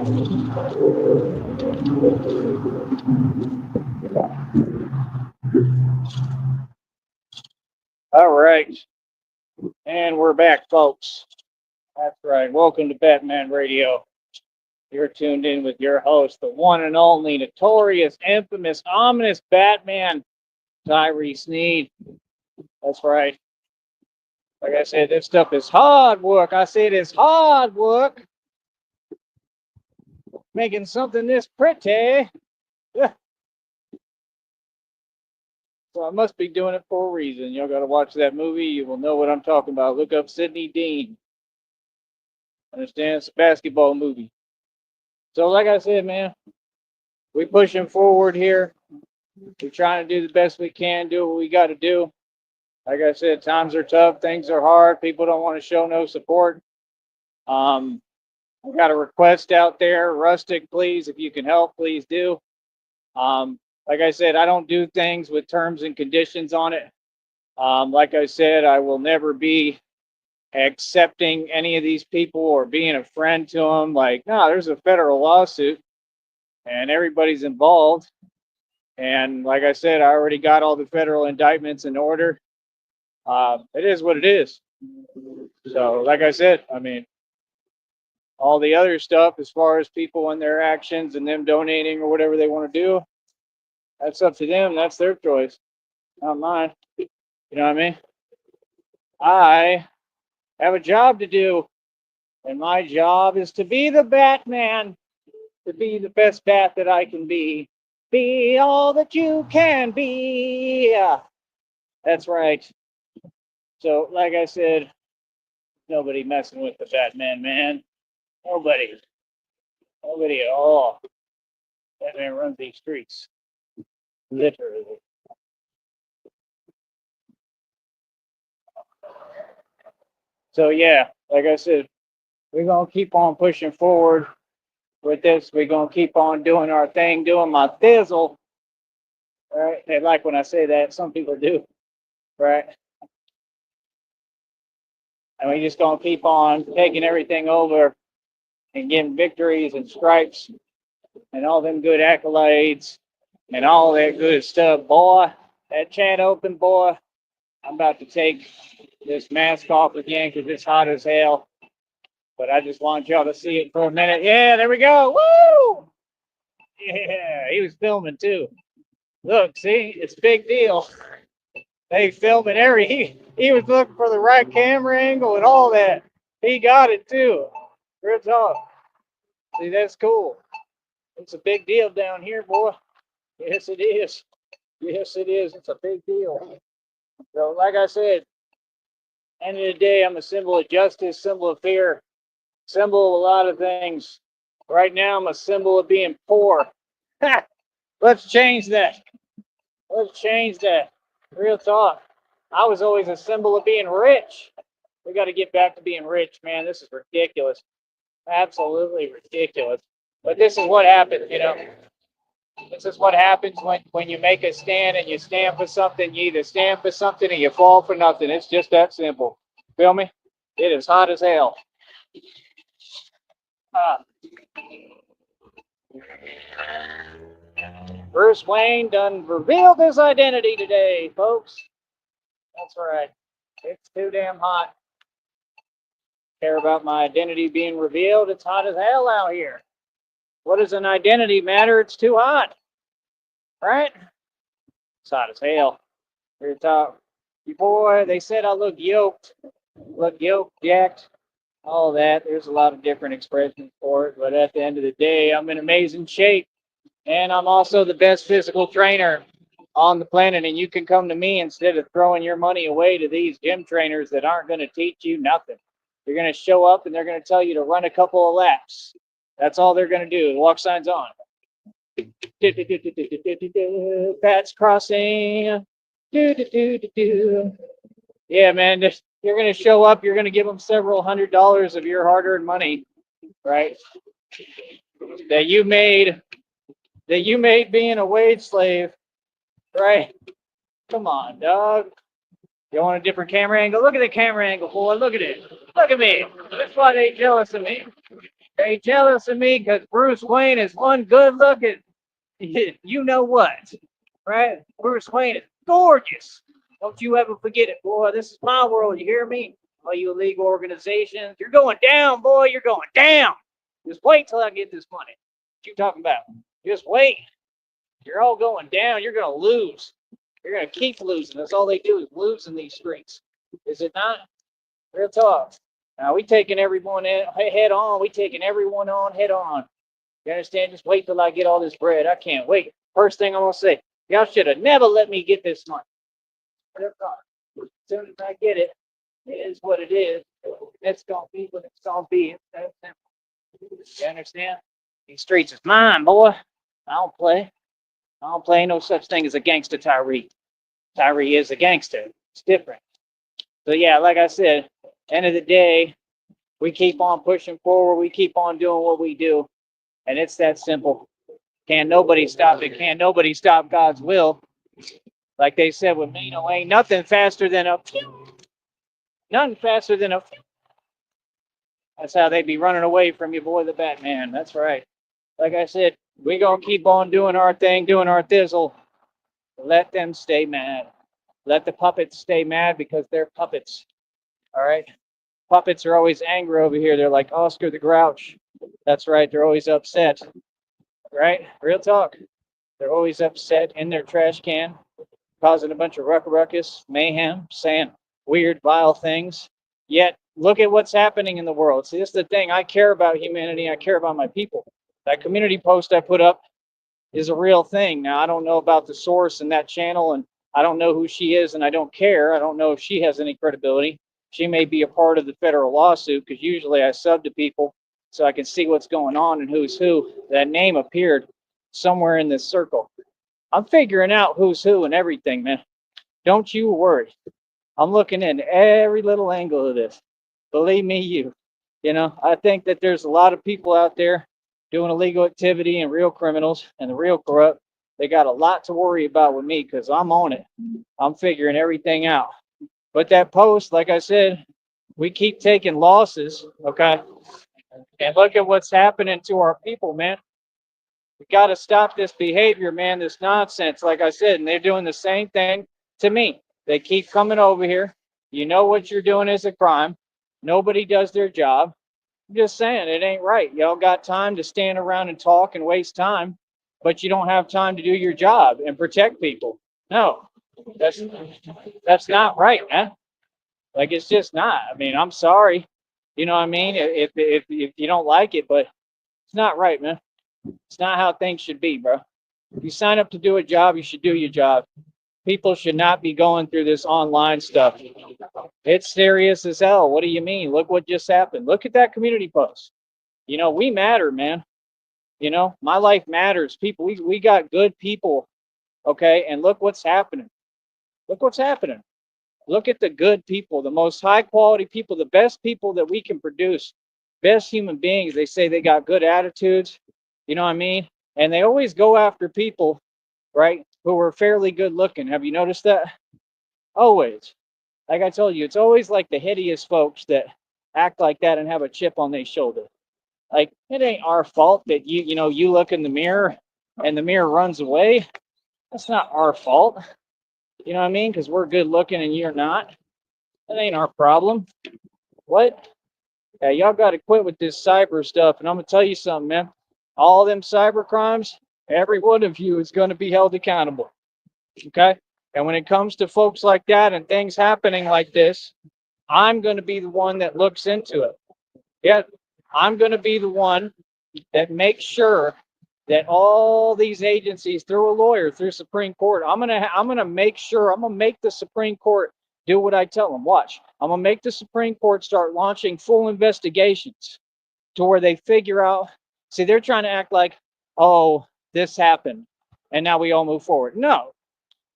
All right. And we're back, folks. That's right. Welcome to Batman Radio. You're tuned in with your host, the one and only notorious, infamous, ominous Batman, Tyree Sneed. That's right. Like I said, this stuff is hard work. I said it's hard work making something this pretty. So I must be doing it for a reason. Y'all got to watch that movie. You will know what I'm talking about. Look up Sidney Dean. Understand? It's a basketball movie. So, like I said, man, we pushing forward here. We're trying to do the best we can, do what we got to do. Like I said, times are tough, things are hard. People don't want to show no support. I got a request out there, Rustic, please, if you can help, please do. Like I said, I don't do things with terms and conditions on it. Like I said, I will never be accepting any of these people or being a friend to them. Like, no, there's a federal lawsuit and everybody's involved. And like I said, I already got all the federal indictments in order. It is what it is. So, like I said, I mean, all the other stuff as far as people and their actions and them donating or whatever they want to do, that's up to them. That's their choice, not mine. You know what I mean? I have a job to do, and my job is to be the Batman, to be the best bat that I can be. Be all that you can be. That's right. So, like I said, nobody messing with the Batman, man. Nobody. Nobody at all. Batman runs these streets. Literally. So, yeah, like I said, we're going to keep on pushing forward with this. We're going to keep on doing our thing, doing my thizzle. Right? They like when I say that. Some people do. Right? And we just going to keep on taking everything over and getting victories and stripes and all them good accolades and all that good stuff. Boy, that chat open, boy. I'm about to take this mask off again because it's hot as hell. But I just want y'all to see it for a minute. Yeah, there we go. Woo! Yeah, he was filming too. Look, see, it's a big deal. They filming he was looking for the right camera angle and all that. He got it too. Real talk. See, that's cool. It's a big deal down here, boy. Yes, it is. Yes, it is. It's a big deal. So, like I said, end of the day, I'm a symbol of justice, symbol of fear, symbol of a lot of things. Right now, I'm a symbol of being poor. Let's change that. Let's change that. Real talk. I was always a symbol of being rich. We got to get back to being rich, man. This is ridiculous. Absolutely ridiculous. But this is what happens, you know. This is what happens when you make a stand and you stand for something. You either stand for something or you fall for nothing. It's just that simple. Feel me? It is hot as hell. Ah. Bruce Wayne done revealed his identity today, folks. That's right. It's too damn hot. Care about my identity being revealed? It's hot as hell out here. What does an identity matter? It's too hot. Right? It's hot as hell. Here top. Boy, they said I look yoked. Look yoked, jacked, all that. There's a lot of different expressions for it, but at the end of the day, I'm in amazing shape. And I'm also the best physical trainer on the planet. And you can come to me instead of throwing your money away to these gym trainers that aren't going to teach you nothing. They're going to show up and they're going to tell you to run a couple of laps. That's all they're going to do. The walk sign's on. Pat's Crossing. Yeah, man. You're going to show up. You're going to give them several $100s of your hard-earned money, right? That you made being a wage slave, right? Come on, dog. You want a different camera angle? Look at the camera angle, boy. Look at it. Look at me. That's why they jealous of me. They jealous of me because Bruce Wayne is one good looking. You know what? Right? Bruce Wayne is gorgeous. Don't you ever forget it, boy. This is my world. You hear me? All you illegal organizations, you're going down, boy. You're going down. Just wait till I get this money. What you talking about? Just wait. You're all going down. You're going to lose. You're going to keep losing. That's all they do is lose in these streets. Is it not? Real talk. Now we taking everyone head on. We taking everyone on head on. You understand? Just wait till I get all this bread. I can't wait. First thing I'm gonna say, y'all should have never let me get this money. Real talk. As soon as I get it, it is what it is. It's gonna be what it's gonna be. It's that simple. You understand? These streets is mine, boy. I don't play. I don't play no such thing as a gangster Tyree. Tyree is a gangster. It's different. So yeah, like I said, end of the day, we keep on pushing forward. We keep on doing what we do. And it's that simple. Can't nobody stop it. Can't nobody stop God's will. Like they said with Mino, ain't nothing faster than a phew. Nothing faster than a phew. That's how they be running away from you, boy, the Batman. That's right. Like I said, we gonna keep on doing our thing, doing our thizzle. Let them stay mad. Let the puppets stay mad because they're puppets. All right? Puppets are always angry over here. They're like Oscar the Grouch. That's right. They're always upset. Right? Real talk. They're always upset in their trash can, causing a bunch of ruckus, mayhem, saying weird, vile things. Yet, look at what's happening in the world. See, this is the thing. I care about humanity. I care about my people. That community post I put up is a real thing. Now, I don't know about the source and that channel, and I don't know who she is, and I don't care. I don't know if she has any credibility. She may be a part of the federal lawsuit because usually I sub to people so I can see what's going on and who's who. That name appeared somewhere in this circle. I'm figuring out who's who and everything, man. Don't you worry. I'm looking in every little angle of this. Believe me, you know, I think that there's a lot of people out there doing illegal activity and real criminals and the real corrupt. They got a lot to worry about with me because I'm on it. I'm figuring everything out. But that post, like I said, we keep taking losses, okay? And look at what's happening to our people, man. We got to stop this behavior, man, this nonsense, like I said. And they're doing the same thing to me. They keep coming over here. You know what you're doing is a crime. Nobody does their job. I'm just saying, it ain't right. Y'all got time to stand around and talk and waste time, but you don't have time to do your job and protect people. No, that's not right, man. Like, it's just not. I mean, I'm sorry. You know what I mean? If you don't like it, but it's not right, man. It's not how things should be, bro. If you sign up to do a job, you should do your job. People should not be going through this online stuff. It's serious as hell. What do you mean? Look what just happened. Look at that community post. You know, we matter, man. You know, my life matters. People, we got good people, okay? And look what's happening. Look what's happening. Look at the good people, the most high quality people, the best people that we can produce, best human beings. They say they got good attitudes, you know what I mean? And they always go after people, right, who are fairly good looking. Have you noticed that? Always. Like I told you, it's always like the hideous folks that act like that and have a chip on their shoulder. Like, it ain't our fault that you look in the mirror and the mirror runs away. That's not our fault. You know what I mean? Because we're good looking and you're not. That ain't our problem. What? Yeah, y'all got to quit with this cyber stuff. And I'm going to tell you something, man. All them cyber crimes, every one of you is going to be held accountable. Okay? And when it comes to folks like that and things happening like this, I'm going to be the one that looks into it. Yeah, I'm going to be the one that makes sure that all these agencies, through a lawyer, through Supreme Court, I'm gonna make sure, I'm gonna make the Supreme Court do what I tell them. Watch, I'm gonna make the Supreme Court start launching full investigations to where they figure out. See, they're trying to act like, oh, this happened, and now we all move forward. No.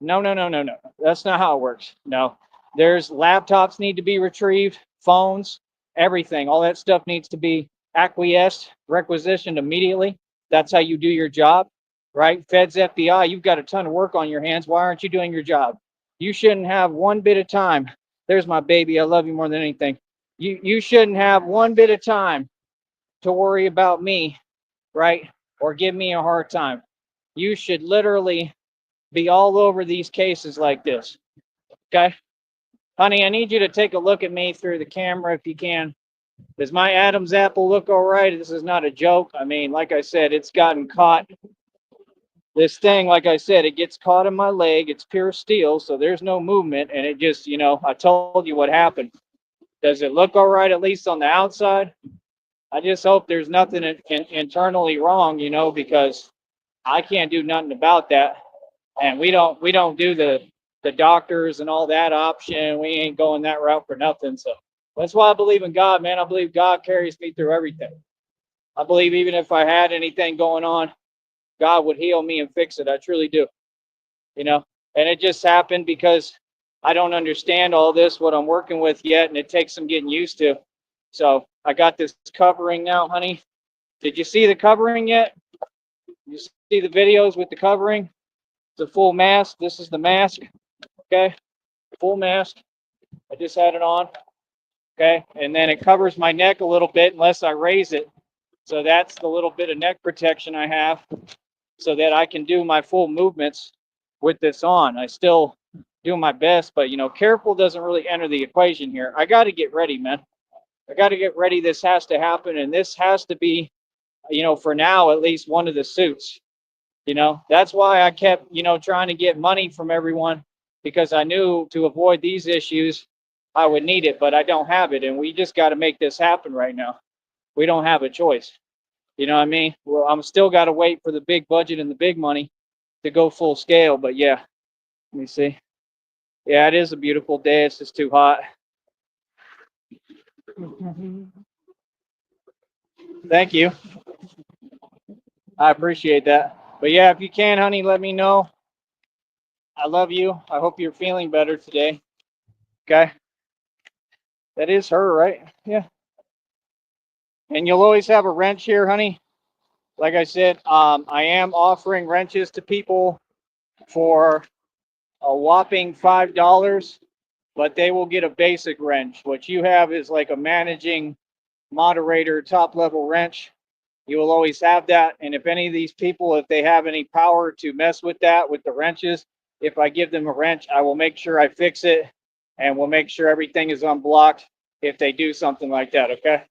That's not how it works. No, there's laptops need to be retrieved, phones, everything. All that stuff needs to be acquiesced, requisitioned immediately. That's how you do your job, right? Feds, FBI, you've got a ton of work on your hands. Why aren't you doing your job? You shouldn't have one bit of time. There's my baby. I love you more than anything. You shouldn't have one bit of time to worry about me, right? Or give me a hard time. You should literally be all over these cases like this. Okay? Honey, I need you to take a look at me through the camera if you can. Does my Adam's apple look all right? This is not a joke. I mean, like I said, it's gotten caught. This thing, like I said, it gets caught in my leg. It's pure steel, so there's no movement. And it just, I told you what happened. Does it look all right, at least on the outside? I just hope there's nothing internally wrong, because I can't do nothing about that. And we don't do the doctors and all that option. We ain't going that route for nothing. So that's why I believe in God, man. I believe God carries me through everything. I believe even if I had anything going on, God would heal me and fix it. I truly do. And it just happened because I don't understand all this, what I'm working with yet, and it takes some getting used to. So I got this covering now, honey. Did you see the covering yet? You see the videos with the covering? It's a full mask. This is the mask. Okay. Full mask. I just had it on. Okay. And then it covers my neck a little bit unless I raise it. So that's the little bit of neck protection I have so that I can do my full movements with this on. I still do my best, but careful doesn't really enter the equation here. I got to get ready, man. I got to get ready. This has to happen. And this has to be, for now, at least one of the suits. That's why I kept, trying to get money from everyone, because I knew to avoid these issues, I would need it, but I don't have it. And we just got to make this happen right now. We don't have a choice. You know what I mean? Well, I'm still got to wait for the big budget and the big money to go full scale. But yeah, let me see. Yeah, it is a beautiful day. It's just too hot. Thank you. I appreciate that. But yeah, if you can, honey, let me know. I love you. I hope you're feeling better today. Okay. That is her, right? Yeah. And you'll always have a wrench here, honey. Like I said, I am offering wrenches to people for a whopping $5, but they will get a basic wrench. What you have is like a managing moderator top level wrench. You will always have that. And if any of these people, if they have any power to mess with that, with the wrenches, if I give them a wrench, I will make sure I fix it and we'll make sure everything is unblocked if they do something like that. Okay.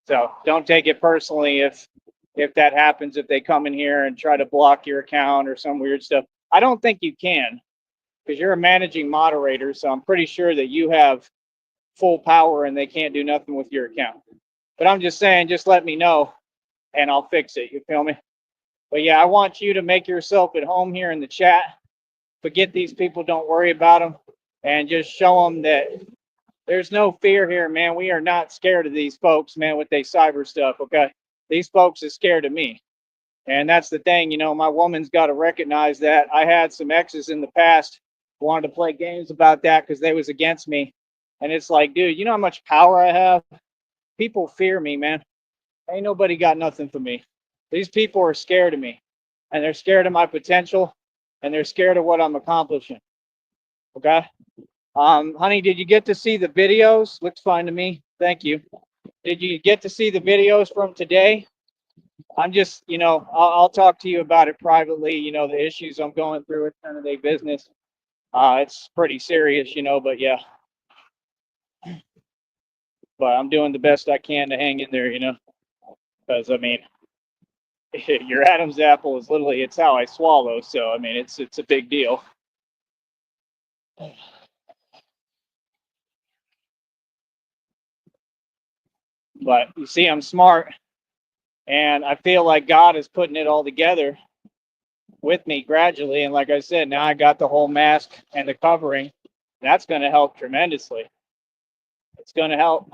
So don't take it personally if that happens, if they come in here and try to block your account or some weird stuff. I don't think you can, because you're a managing moderator. So I'm pretty sure that you have full power and they can't do nothing with your account. But I'm just saying, just let me know and I'll fix it. You feel me? But yeah, I want you to make yourself at home here in the chat. Forget these people. Don't worry about them. And just show them that there's no fear here, man. We are not scared of these folks, man, with their cyber stuff, okay? These folks are scared of me. And that's the thing, my woman's got to recognize that. I had some exes in the past who wanted to play games about that because they was against me. And it's like, dude, you know how much power I have? People fear me, man. Ain't nobody got nothing for me. These people are scared of me. And they're scared of my potential. And they're scared of what I'm accomplishing. Okay? Honey, did you get to see the videos? Looks fine to me. Thank you. Did you get to see the videos from today? I'm just, I'll talk to you about it privately. The issues I'm going through. It's none of their business. It's pretty serious, but yeah. But I'm doing the best I can to hang in there, because I mean, your Adam's apple is literally, it's how I swallow. So I mean, it's a big deal. But you see, I'm smart, and I feel like God is putting it all together with me gradually. And like I said, now I got the whole mask and the covering. That's going to help tremendously. It's going to help.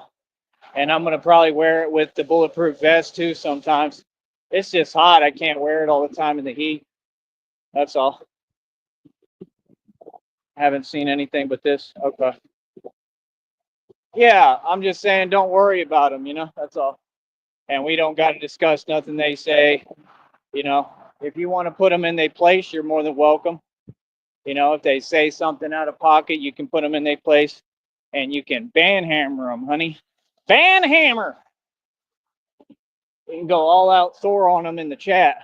And I'm going to probably wear it with the bulletproof vest too sometimes. It's just hot. I can't wear it all the time in the heat. That's all. I haven't seen anything but this. Okay. Yeah, I'm just saying don't worry about them, that's all. And we don't got to discuss nothing they say. If you want to put them in their place, you're more than welcome. If they say something out of pocket, you can put them in their place and you can banhammer them, honey. Banhammer. We can go all out Thor on them in the chat.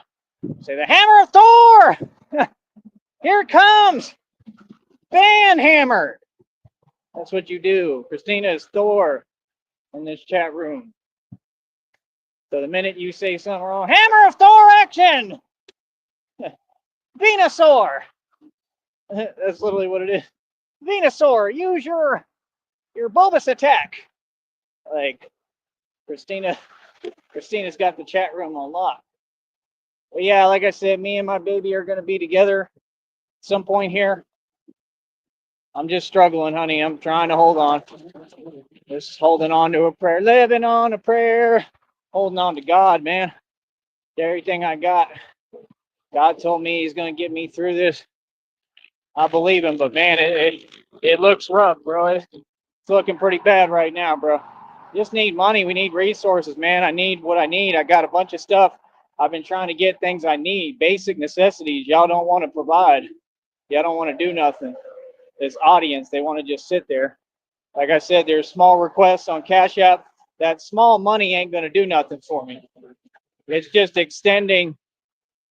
Say the hammer of Thor! Here it comes! Ban hammer! That's what you do. Christina is Thor in this chat room. So the minute you say something wrong, hammer of Thor action! Venusaur! That's literally what it is. Venusaur, use your bulbous attack. Like, Christina's got the chat room on lock. But yeah, like I said, me and my baby are going to be together at some point here. I'm just struggling, honey. I'm trying to hold on. Just holding on to a prayer. Living on a prayer. Holding on to God, man. Everything I got. God told me he's going to get me through this. I believe him, but man, it looks rough, bro. It's looking pretty bad right now, bro. Just need money. We need resources, man. I need what I need. I got a bunch of stuff. I've been trying to get things I need, basic necessities. Y'all don't want to provide. Y'all don't want to do nothing. This audience, they want to just sit there. Like I said, there's small requests on Cash App. That small money ain't going to do nothing for me. It's just extending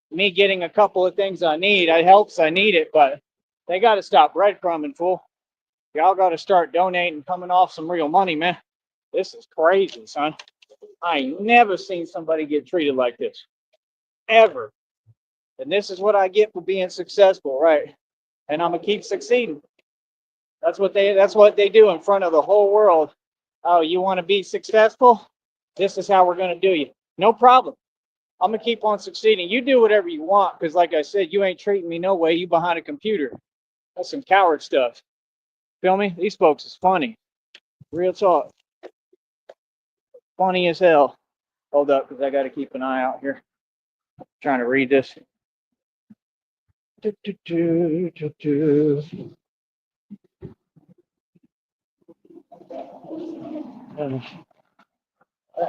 me getting a couple of things I need. It helps. I need it, but they got to stop breadcrumbing, fool. Y'all got to start donating, coming off some real money, man. This is crazy, son. I ain't never seen somebody get treated like this. Ever. And this is what I get for being successful, right? And I'm going to keep succeeding. That's what they do in front of the whole world. Oh, you want to be successful? This is how we're going to do you. No problem. I'm going to keep on succeeding. You do whatever you want, because like I said, you ain't treating me no way. You behind a computer. That's some coward stuff. Feel me? These folks is funny. Real talk. Funny as hell. Hold up, because I got to keep an eye out here. I'm trying to read this.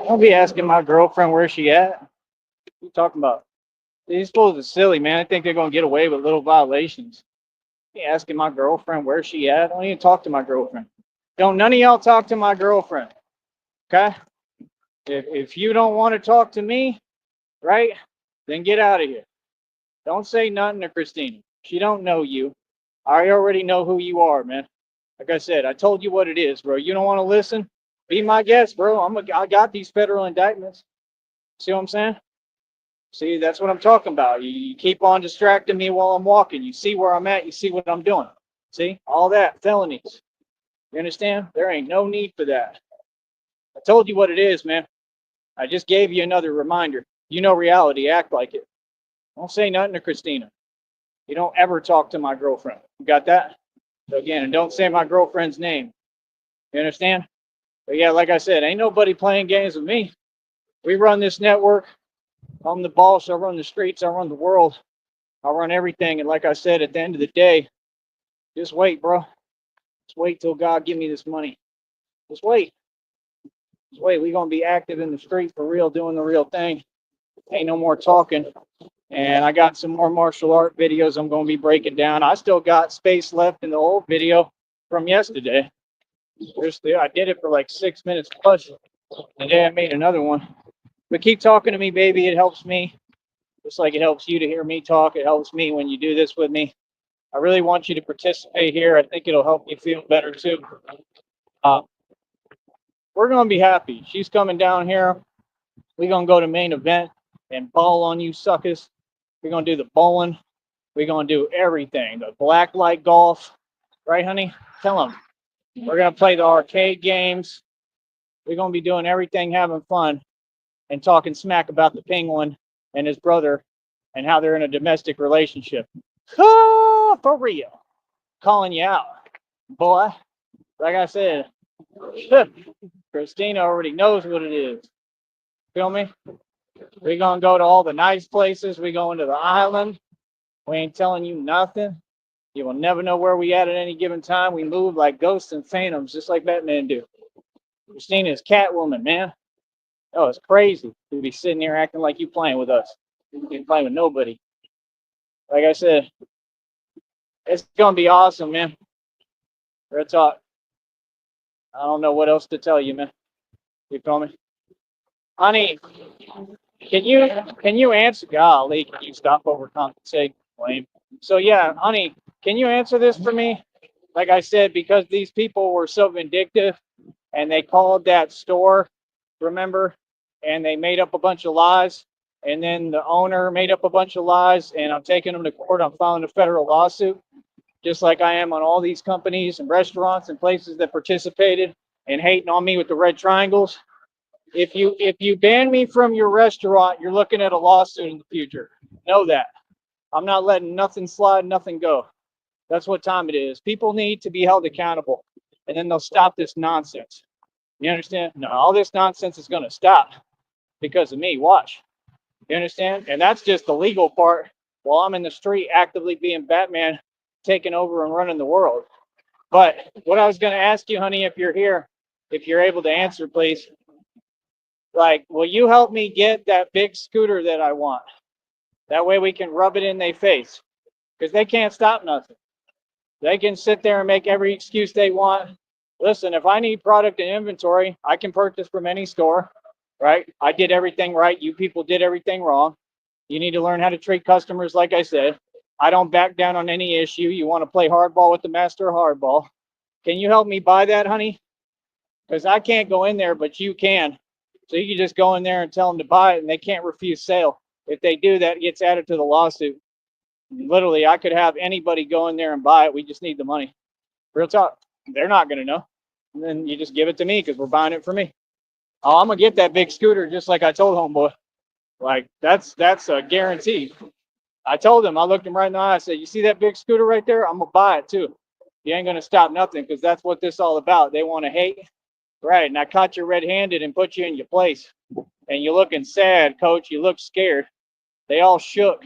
I'll be asking my girlfriend where she at. What are you talking about? These fools are silly, man. I think they're going to get away with little violations. Be asking my girlfriend where she at. I don't even talk to my girlfriend. Don't none of y'all talk to my girlfriend. Okay? If you don't want to talk to me, right, then get out of here. Don't say nothing to Christina. She don't know you. I already know who you are, man. Like I said, I told you what it is, bro. You don't want to listen? Be my guest, bro. I got these federal indictments. See what I'm saying? See, that's what I'm talking about. You keep on distracting me while I'm walking. You see where I'm at. You see what I'm doing. See? All that. Felonies. You understand? There ain't no need for that. I told you what it is, man. I just gave you another reminder. You know reality. Act like it. Don't say nothing to Christina. You don't ever talk to my girlfriend. You got that? So again, and don't say my girlfriend's name. You understand? But yeah, like I said, ain't nobody playing games with me. We run this network. I'm the boss. I run the streets. I run the world. I run everything. And like I said, at the end of the day, just wait, bro. Just wait till God give me this money. Just wait. Just wait. We're going to be active in the street for real, doing the real thing. Ain't no more talking. And I got some more martial art videos I'm going to be breaking down. I still got space left in the old video from yesterday. I did it for like 6 minutes plus. Today I made another one. But keep talking to me, baby. It helps me. Just like it helps you to hear me talk. It helps me when you do this with me. I really want you to participate here. I think it'll help you feel better too. We're going to be happy. She's coming down here. We're going to go to main event and ball on you suckers. We're going to do the bowling. We're going to do everything. The black light golf. Right, honey? Tell them. We're going to play the arcade games. We're going to be doing everything, having fun, and talking smack about the penguin and his brother and how they're in a domestic relationship. Oh, for real. Calling you out, boy. Like I said, Christina already knows what it is. Feel me? We're going to go to all the nice places. We're going to the island. We ain't telling you nothing. You will never know where we at any given time. We move like ghosts and phantoms, just like Batman do. Christina is Catwoman, man. Oh, it's crazy to be sitting here acting like you playing with us. You ain't playing with nobody. Like I said, it's going to be awesome, man. Real talk. I don't know what else to tell you, man. You feel me? Honey, Can you answer? Golly, can you stop overcompensating? Blame. So yeah, honey, can you answer this for me? Like I said, because these people were so vindictive and they called that store, remember? And they made up a bunch of lies. And then the owner made up a bunch of lies, and I'm taking them to court. I'm filing a federal lawsuit, just like I am on all these companies and restaurants and places that participated and hating on me with the red triangles. If you ban me from your restaurant, you're looking at a lawsuit in the future. Know that. I'm not letting nothing slide, nothing go. That's what time it is. People need to be held accountable, and then they'll stop this nonsense. You understand? No, all this nonsense is going to stop because of me. Watch. You understand? And that's just the legal part while I'm in the street actively being Batman, taking over and running the world. But what I was going to ask you, honey, if you're here, if you're able to answer, please, like, will you help me get that big scooter that I want? That way we can rub it in their face because they can't stop nothing. They can sit there and make every excuse they want. Listen, if I need product and inventory, I can purchase from any store, right? I did everything right. You people did everything wrong. You need to learn how to treat customers, like I said. I don't back down on any issue. You want to play hardball with the master of hardball. Can you help me buy that, honey? Because I can't go in there, but you can. So you can just go in there and tell them to buy it, and they can't refuse sale. If they do, that gets added to the lawsuit. Literally, I could have anybody go in there and buy it. We just need the money. Real talk. They're not going to know. And then you just give it to me because we're buying it for me. Oh, I'm going to get that big scooter just like I told homeboy. Like, that's a guarantee. I told him, I looked him right in the eye. I said, you see that big scooter right there? I'm going to buy it too. You ain't going to stop nothing because that's what this all about. They want to hate. Right. And I caught you red handed and put you in your place. And you're looking sad, coach. You look scared. They all shook.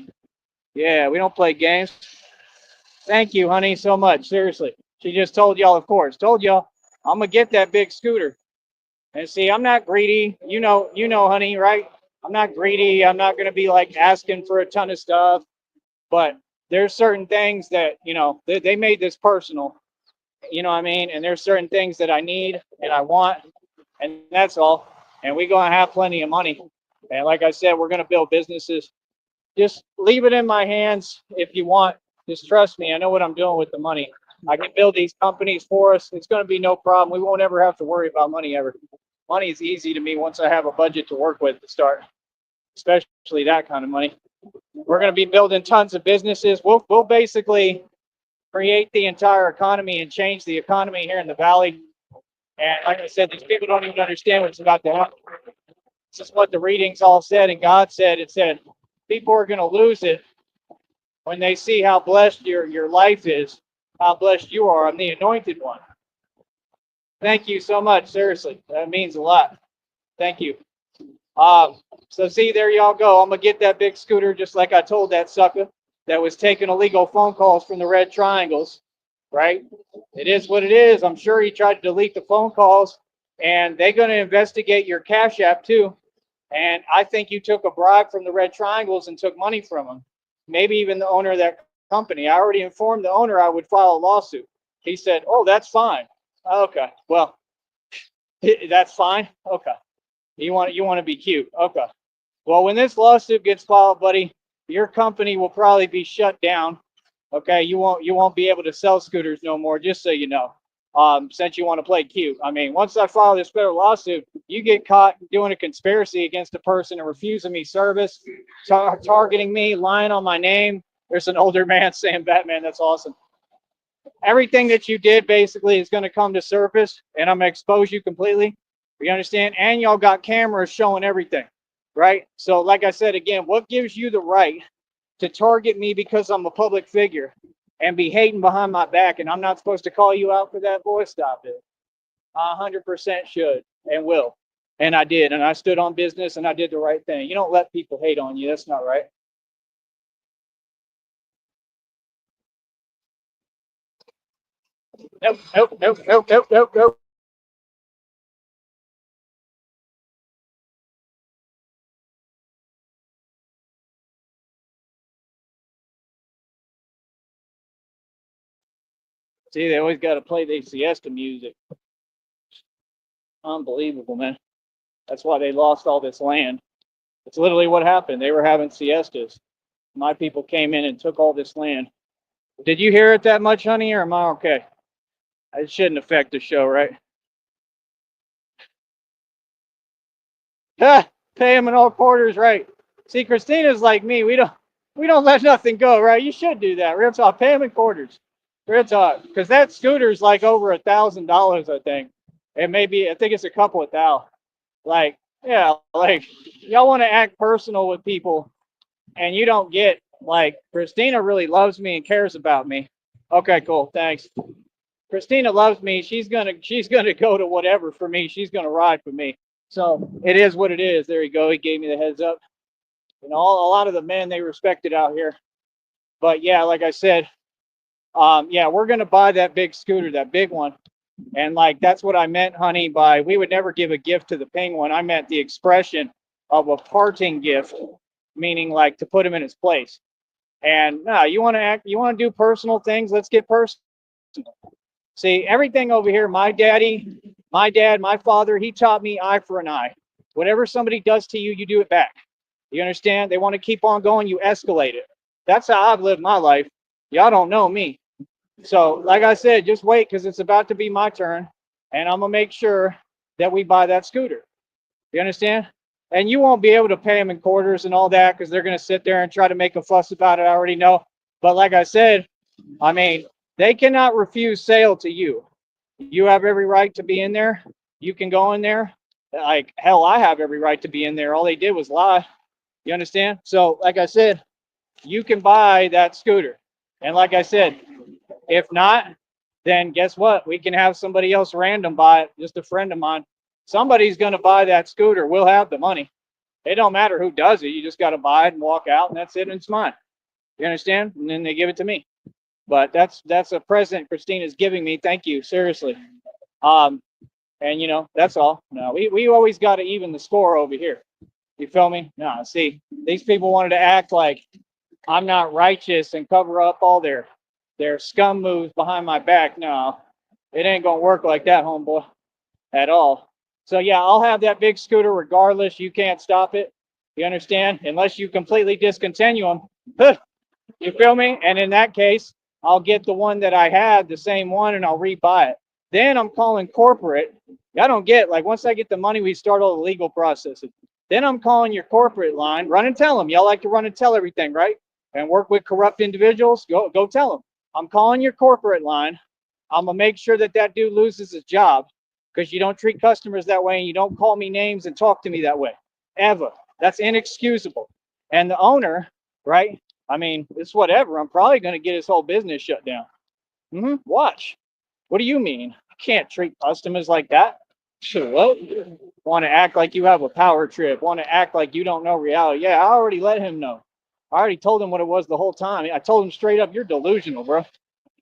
Yeah, we don't play games. Thank you, honey, so much. Seriously. She just told y'all, of course. Told y'all, I'm gonna get that big scooter. And see, I'm not greedy. You know, honey, right? I'm not greedy. I'm not gonna be like asking for a ton of stuff. But there's certain things that, they made this personal. You know what I mean? And there's certain things that I need and I want, and that's all. And we're gonna have plenty of money. And like I said, we're gonna build businesses. Just leave it in my hands if you want. Just trust me. I know what I'm doing with the money. I can build these companies for us. It's going to be no problem. We won't ever have to worry about money ever. Money is easy to me once I have a budget to work with to start, especially that kind of money. We're going to be building tons of businesses. We'll basically create the entire economy and change the economy here in the valley. And like I said, these people don't even understand what's about to happen. This is what the readings all said, and God said. It said people are going to lose it when they see how blessed your life is, how blessed you are. I'm the anointed one. Thank you so much. Seriously, that means a lot. Thank you. So see, there y'all go. I'm gonna get that big scooter just like I told that sucker that was taking illegal phone calls from the red triangles. Right? It is what it is. I'm sure he tried to delete the phone calls, and they're gonna investigate your Cash App too. And I think you took a bribe from the red triangles and took money from them. Maybe even the owner of that company. I already informed the owner I would file a lawsuit. He said, "Oh, that's fine." Okay, well, that's fine. Okay, you want to be cute. Okay, well, when this lawsuit gets filed, buddy, your company will probably be shut down. Okay, you won't be able to sell scooters no more. Just so you know, since you want to play cute. I mean, once I file this federal lawsuit, you get caught doing a conspiracy against a person and refusing me service, targeting me, lying on my name. There's an older man saying Batman. That's awesome. Everything that you did basically is going to come to surface, and I'm going to expose you completely. You understand? And y'all got cameras showing everything, right? So, like I said again, what gives you the right to target me because I'm a public figure and be hating behind my back, and I'm not supposed to call you out for that? Boy, stop it. 100% should and will. And I did. And I stood on business and I did the right thing. You don't let people hate on you. That's not right. Nope, nope, nope, nope, nope, nope, nope. See, they always got to play their siesta music. Unbelievable, man. That's why they lost all this land. It's literally what happened. They were having siestas. My people came in and took all this land. Did you hear it that much, honey, or am I okay? It shouldn't affect the show, right? Ah, pay him in all quarters, right? See, Christina's like me. We don't let nothing go, right? You should do that. Real talk. Pay him in quarters. Real talk. Because that scooter's like over $1,000, I think. And maybe I think it's a couple of thou. Like, yeah, like y'all want to act personal with people and you don't get like Christina really loves me and cares about me. Okay, cool. Thanks. Christina loves me. She's gonna go to whatever for me. She's gonna ride for me. So it is what it is. There you go. He gave me the heads up. A lot of the men they respected out here. But yeah, like I said, yeah, we're gonna buy that big scooter, that big one. And like that's what I meant, honey, by we would never give a gift to the penguin. I meant the expression of a parting gift, meaning like to put him in his place. And no, you want to do personal things, let's get personal. See, everything over here, my daddy, my dad, my father, he taught me eye for an eye. Whatever somebody does to you, you do it back. You understand? They want to keep on going, you escalate it. That's how I've lived my life. Y'all don't know me. So, like I said, just wait because it's about to be my turn, and I'm gonna make sure that we buy that scooter. You understand? And you won't be able to pay them in quarters and all that because they're gonna sit there and try to make a fuss about it. I already know. But like I said, I mean, they cannot refuse sale to you. You have every right to be in there. You can go in there. Like hell, I have every right to be in there. All they did was lie. You understand? So, like I said, you can buy that scooter. And like I said, if not, then guess what? We can have somebody else random buy it, just a friend of mine. Somebody's going to buy that scooter. We'll have the money. It don't matter who does it. You just got to buy it and walk out, and that's it, and it's mine. You understand? And then they give it to me. But that's a present Christina's giving me. Thank you, seriously. Um, and that's all. No, we always got to even the score over here. You feel me? No, see, these people wanted to act like I'm not righteous and cover up all their scum moves behind my back. No, it ain't gonna work like that, homeboy, at all. So yeah, I'll have that big scooter regardless. You can't stop it. You understand? Unless you completely discontinue them. You feel me? And in that case, I'll get the one that I had, the same one, and I'll rebuy it. Then I'm calling corporate. I don't get like once I get the money, we start all the legal processes. Then I'm calling your corporate line. Run and tell them. Y'all like to run and tell everything, right? And work with corrupt individuals. Go tell them. I'm calling your corporate line. I'm gonna make sure that that dude loses his job because you don't treat customers that way and you don't call me names and talk to me that way ever. That's inexcusable. And the owner, right? I mean, it's whatever. I'm probably going to get his whole business shut down. Watch. What do you mean? I can't treat customers like that. What? Want to act like you have a power trip? Want to act like you don't know reality? Yeah, I already let him know. I already told him what it was the whole time. I told him straight up, you're delusional, bro.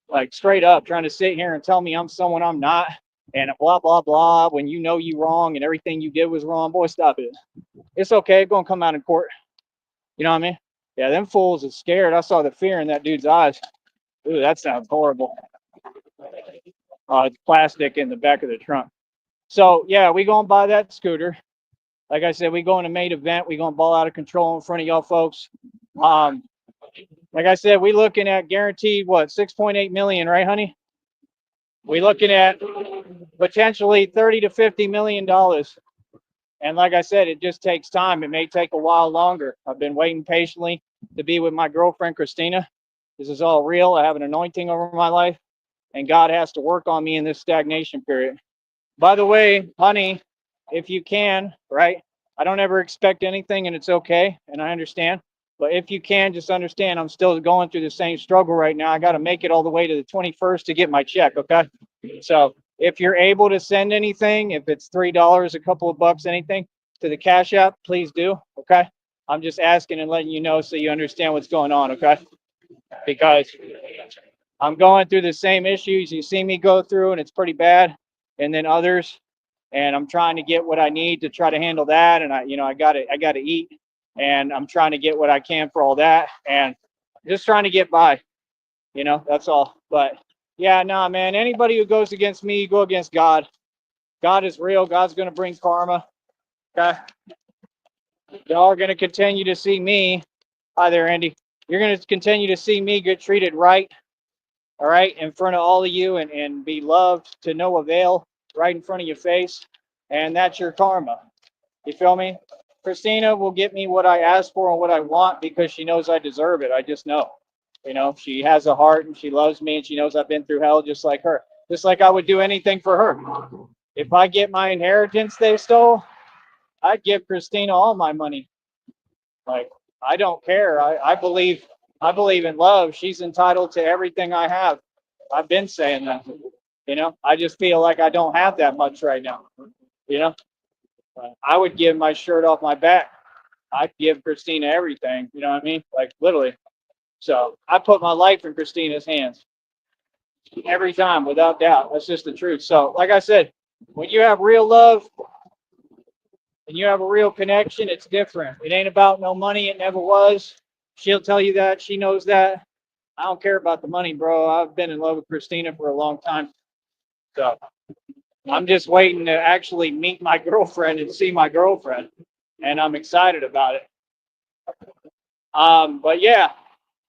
Like straight up, trying to sit here and tell me I'm someone I'm not, and blah blah blah. When you know you wrong and everything you did was wrong, boy, stop it. It's okay. It's gonna come out in court. You know what I mean? Yeah, them fools are scared. I saw the fear in that dude's eyes. Ooh, that sounds horrible. It's plastic in the back of the trunk. So yeah, we gonna buy that scooter. Like I said, we going to main event. We gonna ball out of control in front of y'all folks. Like I said, we looking at guaranteed what 6.8 million, right, honey? We looking at potentially 30 to 50 million dollars. And like I said, it just takes time. It may take a while longer. I've been waiting patiently to be with my girlfriend, Christina. This is all real. I have an anointing over my life, and God has to work on me in this stagnation period. By the way, honey, if you can, right? I don't ever expect anything, and it's okay, and I understand. But if you can, just understand I'm still going through the same struggle right now. I got to make it all the way to the 21st to get my check, okay? So if you're able to send anything, if it's $3, a couple of bucks, anything to the Cash App, please do, okay? I'm just asking and letting you know so you understand what's going on, okay? Because I'm going through the same issues you see me go through, and it's pretty bad. And then others, and I'm trying to get what I need to try to handle that. And I got to eat, and I'm trying to get what I can for all that, and just trying to get by. That's all. But yeah, nah, man. Anybody who goes against me, go against God. God is real. God's gonna bring karma. Okay. Y'all are going to continue to see me. Hi there, Andy. You're going to continue to see me get treated right, all right, in front of all of you and be loved to no avail right in front of your face. And that's your karma. You feel me? Christina will get me what I ask for and what I want because she knows I deserve it. I just know. You know, she has a heart and she loves me and she knows I've been through hell just like her. Just like I would do anything for her. If I get my inheritance they stole, I'd give Christina all my money. Like, I don't care. I believe in love. She's entitled to everything I have. I've been saying that. You know, I just feel like I don't have that much right now. You know, I would give my shirt off my back. I'd give Christina everything. You know what I mean? Like literally. So I put my life in Christina's hands every time, without doubt. That's just the truth. So, like I said, when you have real love and you have a real connection, it's different. It ain't about no money. It never was. She'll tell you that. She knows that. I don't care about the money, bro. I've been in love with Christina for a long time. So I'm just waiting to actually meet my girlfriend and see my girlfriend. And I'm excited about it. But yeah,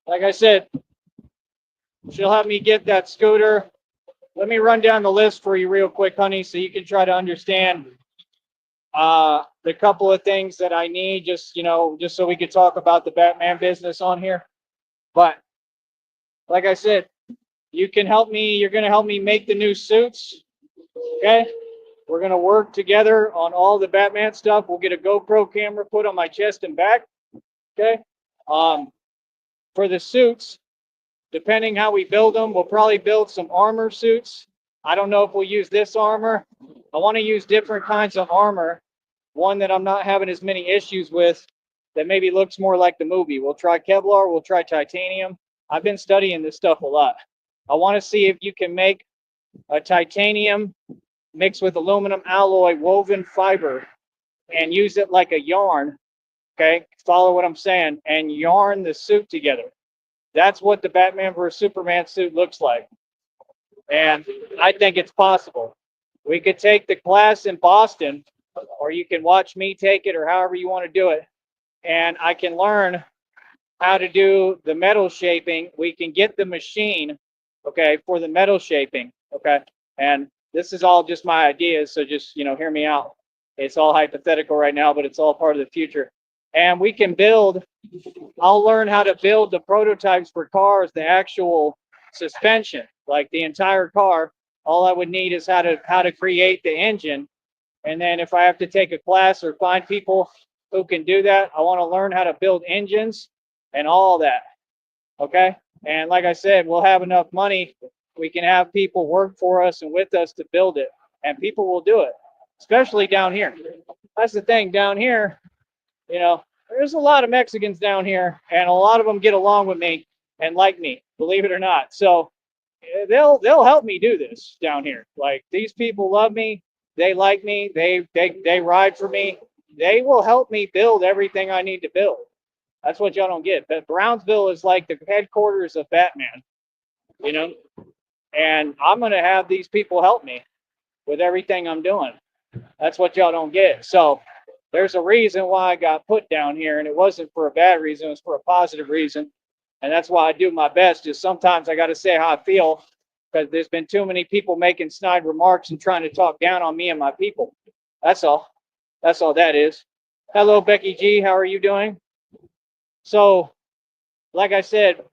like I said, she'll have me get that scooter. Let me run down the list for you real quick, honey, so you can try to understand the couple of things that I need, just just so we could talk about the Batman business on here. But like I said, you can help me. You're going to help me make the new suits. Okay. We're going to work together on all the Batman stuff. We'll get a GoPro camera put on my chest and back. Okay. For the suits, depending how we build them, we'll probably build some armor suits. I don't know if we'll use this armor. I want to use different kinds of armor. One that I'm not having as many issues with that maybe looks more like the movie. We'll try Kevlar. We'll try titanium. I've been studying this stuff a lot. I want to see if you can make a titanium mixed with aluminum alloy woven fiber and use it like a yarn. Okay, follow what I'm saying, and yarn the suit together. That's what the Batman vs Superman suit looks like, and I think it's possible. We could take the class in Boston, or you can watch me take it, or however you want to do it, and I can learn how to do the metal shaping. We can get the machine, okay, for the metal shaping, okay? And this is all just my ideas, so just, hear me out. It's all hypothetical right now, but it's all part of the future. And we can build, I'll learn how to build the prototypes for cars, the actual suspension, like the entire car. All I would need is how to create the engine. And then if I have to take a class or find people who can do that, I want to learn how to build engines and all that. Okay. And like I said, we'll have enough money. We can have people work for us and with us to build it, and people will do it, especially down here. That's the thing down here. There's a lot of Mexicans down here, and a lot of them get along with me and like me, believe it or not. So they'll help me do this down here. Like, these people love me. They like me. They ride for me. They will help me build everything I need to build. That's what y'all don't get. But Brownsville is like the headquarters of Batman, and I'm going to have these people help me with everything I'm doing. That's what y'all don't get. So there's a reason why I got put down here, and it wasn't for a bad reason. It was for a positive reason. And that's why I do my best. Just sometimes I got to say how I feel, because there's been too many people making snide remarks and trying to talk down on me and my people. That's all. That's all that is. Hello, Becky G. How are you doing? So, like I said,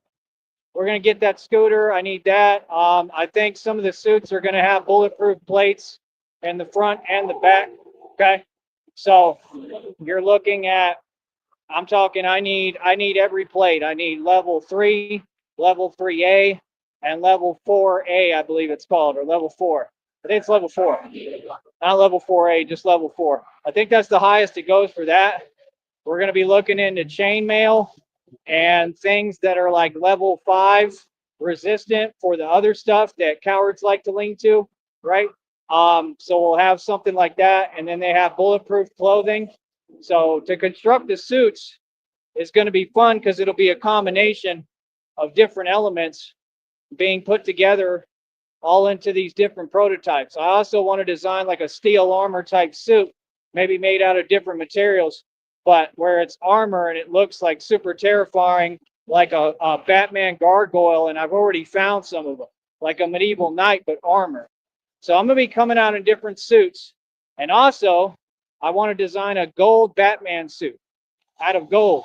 we're going to get that scooter. I need that. I think some of the suits are going to have bulletproof plates in the front and the back. Okay. So you're looking at, I'm talking, I need every plate. I need level 3, level 3A, and level 4A, I believe it's called, or level 4. I think it's level 4. Not level 4A, just level 4. I think that's the highest it goes for that. We're going to be looking into chainmail and things that are like level 5 resistant for the other stuff that cowards like to lean to, right? So we'll have something like that, and then they have bulletproof clothing. So to construct the suits is going to be fun, because it'll be a combination of different elements being put together all into these different prototypes. I also want to design like a steel armor type suit, maybe made out of different materials. but where it's armor and it looks like super terrifying, like a Batman gargoyle. And I've already found some of them, like a medieval knight, but armor. So I'm going to be coming out in different suits. And also, I want to design a gold Batman suit out of gold.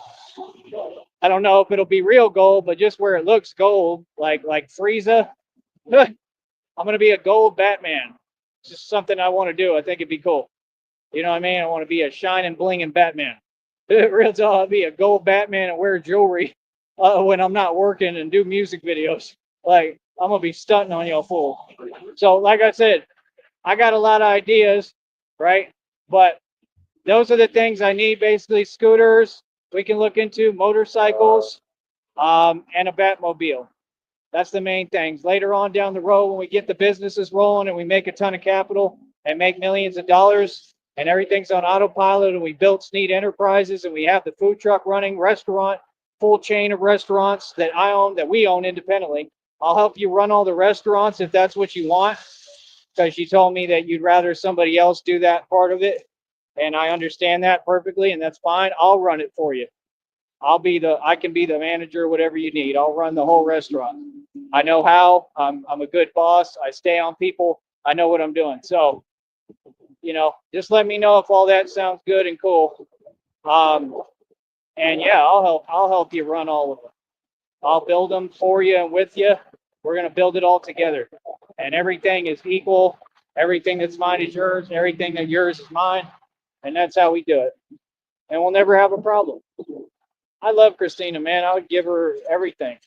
I don't know if it'll be real gold, but just where it looks gold, like Frieza. I'm going to be a gold Batman. It's just something I want to do. I think it'd be cool. You know what I mean? I want to be a shining, blinging Batman. Real talk, I'll be a gold Batman and wear jewelry when I'm not working and do music videos. Like, I'm going to be stunting on y'all fool. So, like I said, I got a lot of ideas, right? But those are the things I need, basically. Scooters, we can look into motorcycles, and a Batmobile. That's the main things. Later on down the road, when we get the businesses rolling and we make a ton of capital and make millions of dollars and everything's on autopilot and we built Sneed Enterprises and we have the food truck running, restaurant, full chain of restaurants that I own, that we own independently. I'll help you run all the restaurants if that's what you want, because you told me that you'd rather somebody else do that part of it. And I understand that perfectly, and that's fine. I'll run it for you. I can be the manager, whatever you need. I'll run the whole restaurant. I know how. I'm a good boss. I stay on people. I know what I'm doing. So, just let me know if all that sounds good and cool. And yeah, I'll help you run all of them. I'll build them for you and with you. We're gonna build it all together, and everything is equal. Everything that's mine is yours, and everything that yours is mine, and that's how we do it. And we'll never have a problem. I love Christina, man. I would give her everything.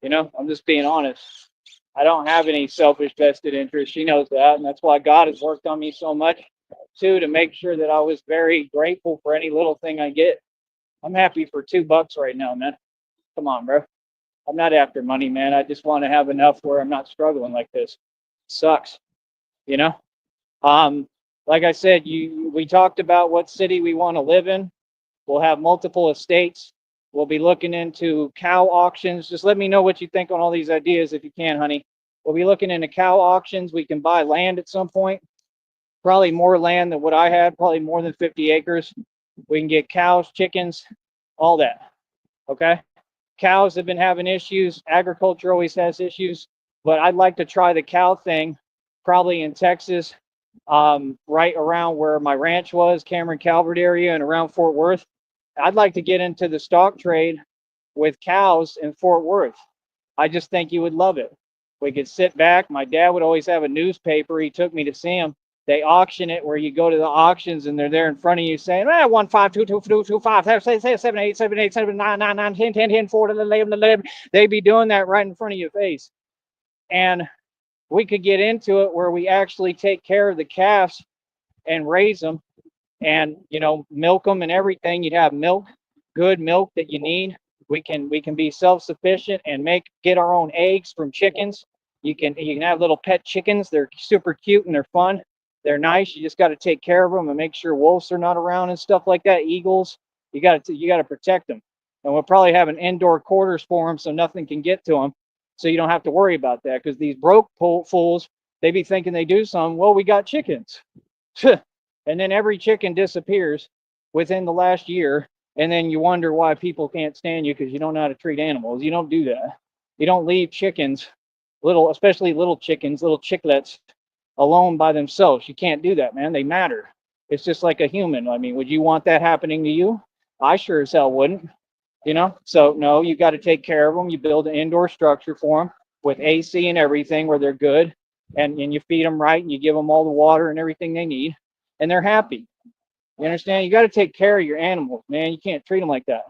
I'm just being honest. I don't have any selfish vested interest. She knows that, and that's why God has worked on me so much too, to make sure that I was very grateful for any little thing I get. I'm happy for $2 right now, man. Come on, bro. I'm not after money, man. I just want to have enough where I'm not struggling like this. It sucks, you know. Like I said, we talked about what city we want to live in. We'll have multiple estates. We'll be looking into cow auctions. Just let me know what you think on all these ideas if you can, honey. We'll be looking into cow auctions. We can buy land at some point. Probably more land than what I had, probably more than 50 acres. We can get cows, chickens, all that. Okay? Cows have been having issues. Agriculture always has issues. But I'd like to try the cow thing probably in Texas, right around where my ranch was, Cameron Calvert area, and around Fort Worth. I'd like to get into the stock trade with cows in Fort Worth. I just think you would love it. We could sit back. My dad would always have a newspaper. He took me to see him. They auction it where you go to the auctions and they're there in front of you saying, 1 5 2 2 2 2 5 7 7 8 7 8 7 9 9 9 10 10 10 4 11 11. They'd be doing that right in front of your face. And we could get into it where we actually take care of the calves and raise them and milk them and everything. You'd have milk, good milk that you need. We can be self-sufficient and get our own eggs from chickens. You can have little pet chickens. They're super cute and they're fun. They're nice. You just got to take care of them and make sure wolves are not around and stuff like that. Eagles, you got to protect them. And we'll probably have an indoor quarters for them so nothing can get to them. So you don't have to worry about that, because these broke fools, they be thinking they do something. Well, we got chickens. And then every chicken disappears within the last year. And then you wonder why people can't stand you, because you don't know how to treat animals. You don't do that. You don't leave chickens, especially little chickens, little chicklets, alone by themselves. You can't do that, man. They matter. It's just like a human. I mean, would you want that happening to you? I sure as hell wouldn't. So no, you got to take care of them. You build an indoor structure for them with AC and everything where they're good, and you feed them right, and you give them all the water and everything they need, and they're happy. You understand? You got to take care of your animals, man. You can't treat them like that.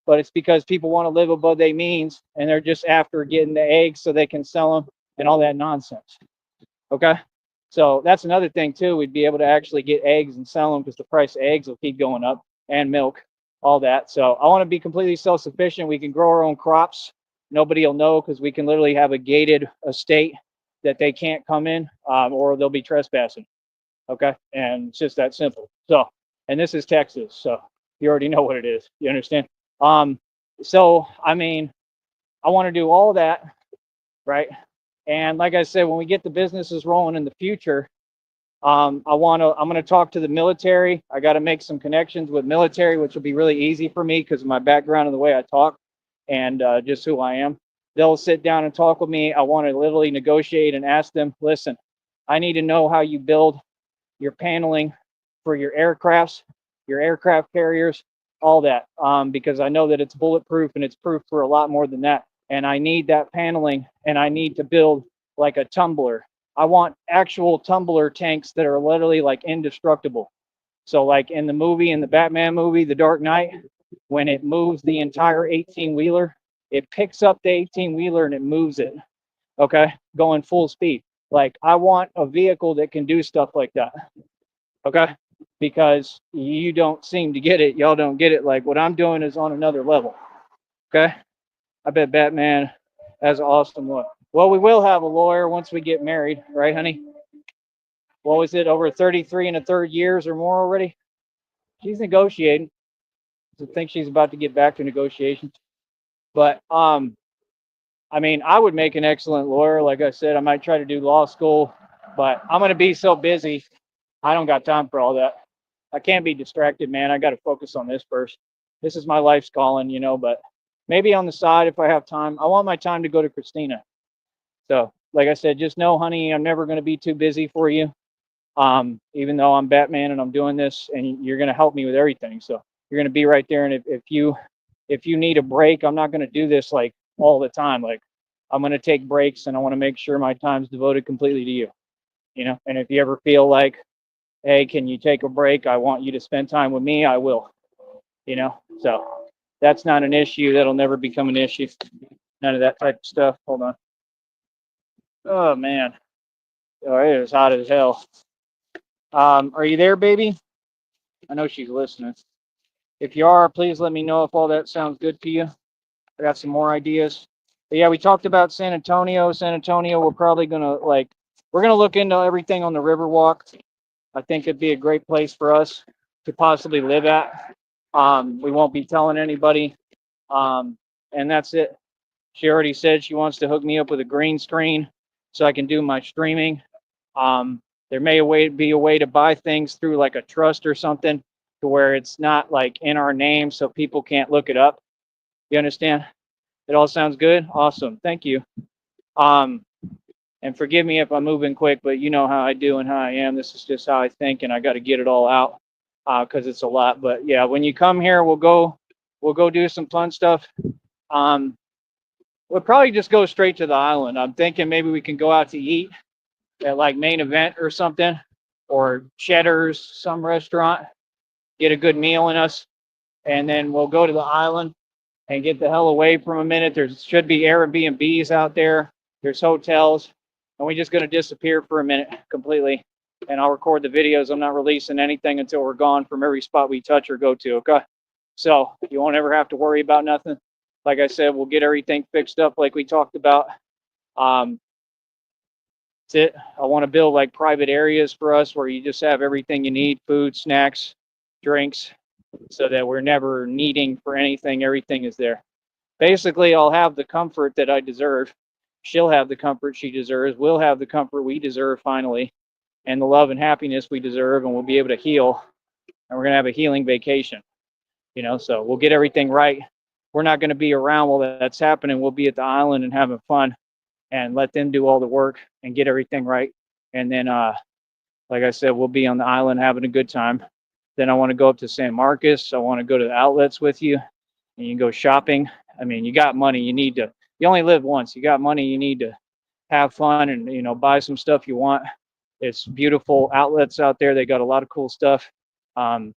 But it's because people want to live above their means, and they're just after getting the eggs so they can sell them and all that nonsense. Okay? So that's another thing too. We'd be able to actually get eggs and sell them, because the price of eggs will keep going up, and milk, all that. So I want to be completely self-sufficient. We can grow our own crops. Nobody will know, because we can literally have a gated estate that they can't come in, or they'll be trespassing. Okay, and it's just that simple. So, and this is Texas, so you already know what it is. You understand? So I mean, I want to do all that, right? And like I said, when we get the businesses rolling in the future, I'm going to talk to the military. I got to make some connections with military, which will be really easy for me because of my background and the way I talk and just who I am. They'll sit down and talk with me. I want to literally negotiate and ask them, listen, I need to know how you build your paneling for your aircrafts, your aircraft carriers, all that, because I know that it's bulletproof and it's proof for a lot more than that. And I need that paneling, and I need to build like a tumbler. I want actual tumbler tanks that are literally like indestructible. So, like in the movie, in the Batman movie, The Dark Knight, when it moves the entire 18 wheeler, it picks up the 18 wheeler and it moves it. Okay, going full speed. Like, I want a vehicle that can do stuff like that. Okay, because you don't seem to get it. Y'all don't get it. Like, what I'm doing is on another level. Okay, I bet Batman has an awesome look. Well, we will have a lawyer once we get married, right, honey? What was it, over 33 and a third years or more already? She's negotiating. I think she's about to get back to negotiations. But I mean, I would make an excellent lawyer. Like I said, I might try to do law school, but I'm going to be so busy. I don't got time for all that. I can't be distracted, man. I got to focus on this first. This is my life's calling, you know, but maybe on the side if I have time. I want my time to go to Christina. So, like I said, just know, honey, I'm never going to be too busy for you. Even though I'm Batman and I'm doing this, and you're going to help me with everything. So you're going to be right there. And if you need a break, I'm not going to do this like all the time. Like, I'm going to take breaks, and I want to make sure my time's devoted completely to you. You know, and if you ever feel like, hey, can you take a break? I want you to spend time with me. I will. You know, so that's not an issue. That'll never become an issue. None of that type of stuff. Hold on. Oh man, oh, it is hot as hell. Are you there, baby? I know she's listening. If you are, please let me know if all that sounds good to you. I got some more ideas. But yeah, we talked about San Antonio. San Antonio, we're probably gonna we're gonna look into everything on the Riverwalk. I think it'd be a great place for us to possibly live at. We won't be telling anybody. And that's it. She already said she wants to hook me up with a green screen so I can do my streaming. There may be a way to buy things through like a trust or something to where it's not like in our name so people can't look it up. You understand? It all sounds good? Awesome. Thank you. Um, and forgive me if I'm moving quick, but you know how I do and how I am. This is just how I think, and I got to get it all out because it's a lot. But yeah, when you come here, we'll go do some fun stuff. We'll probably just go straight to the island. I'm thinking maybe we can go out to eat at like Main Event or something, or Cheddar's, some restaurant, get a good meal in us, and then we'll go to the island and get the hell away from a minute. There should be Airbnbs out there. There's hotels, and we're just going to disappear for a minute completely. And I'll record the videos. I'm not releasing anything until we're gone from every spot we touch or go to. Okay. So you won't ever have to worry about nothing. Like I said, we'll get everything fixed up like we talked about. That's it. I want to build like private areas for us where you just have everything you need, food, snacks, drinks, so that we're never needing for anything. Everything is there. Basically, I'll have the comfort that I deserve. She'll have the comfort she deserves. We'll have the comfort we deserve finally, and the love and happiness we deserve, and we'll be able to heal. And we're going to have a healing vacation, you know, so we'll get everything right. We're not going to be around while that's happening. We'll be at the island and having fun and let them do all the work and get everything right. And then, like I said, we'll be on the island having a good time. Then I want to go up to San Marcos. I want to go to the outlets with you, and you can go shopping. I mean, you got money. You only live once. You got money. You need to have fun and, you know, buy some stuff you want. It's beautiful outlets out there. They got a lot of cool stuff.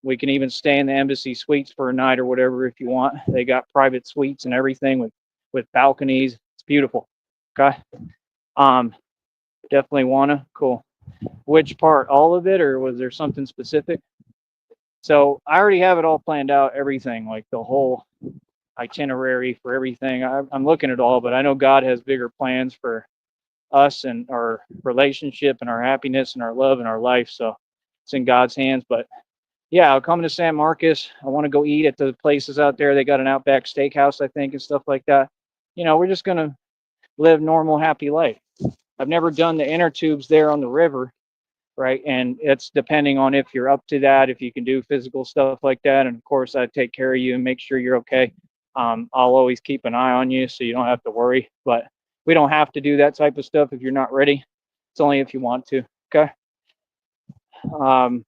We can even stay in the embassy suites for a night or whatever if you want. They got private suites and everything with balconies. It's beautiful. Okay. Definitely wanna. Cool. Which part? All of it, or was there something specific? So I already have it all planned out, everything, like the whole itinerary for everything. I'm looking at all, but I know God has bigger plans for us and our relationship and our happiness and our love and our life. So it's in God's hands. But yeah, I'll come to San Marcos. I want to go eat at the places out there. They got an Outback Steakhouse, I think, and stuff like that. You know, we're just gonna live normal, happy life. I've never done the inner tubes there on the river, right? And it's depending on if you're up to that, if you can do physical stuff like that. And of course, I take care of you and make sure you're okay. I'll always keep an eye on you so you don't have to worry. But we don't have to do that type of stuff if you're not ready. It's only if you want to. Okay. Um,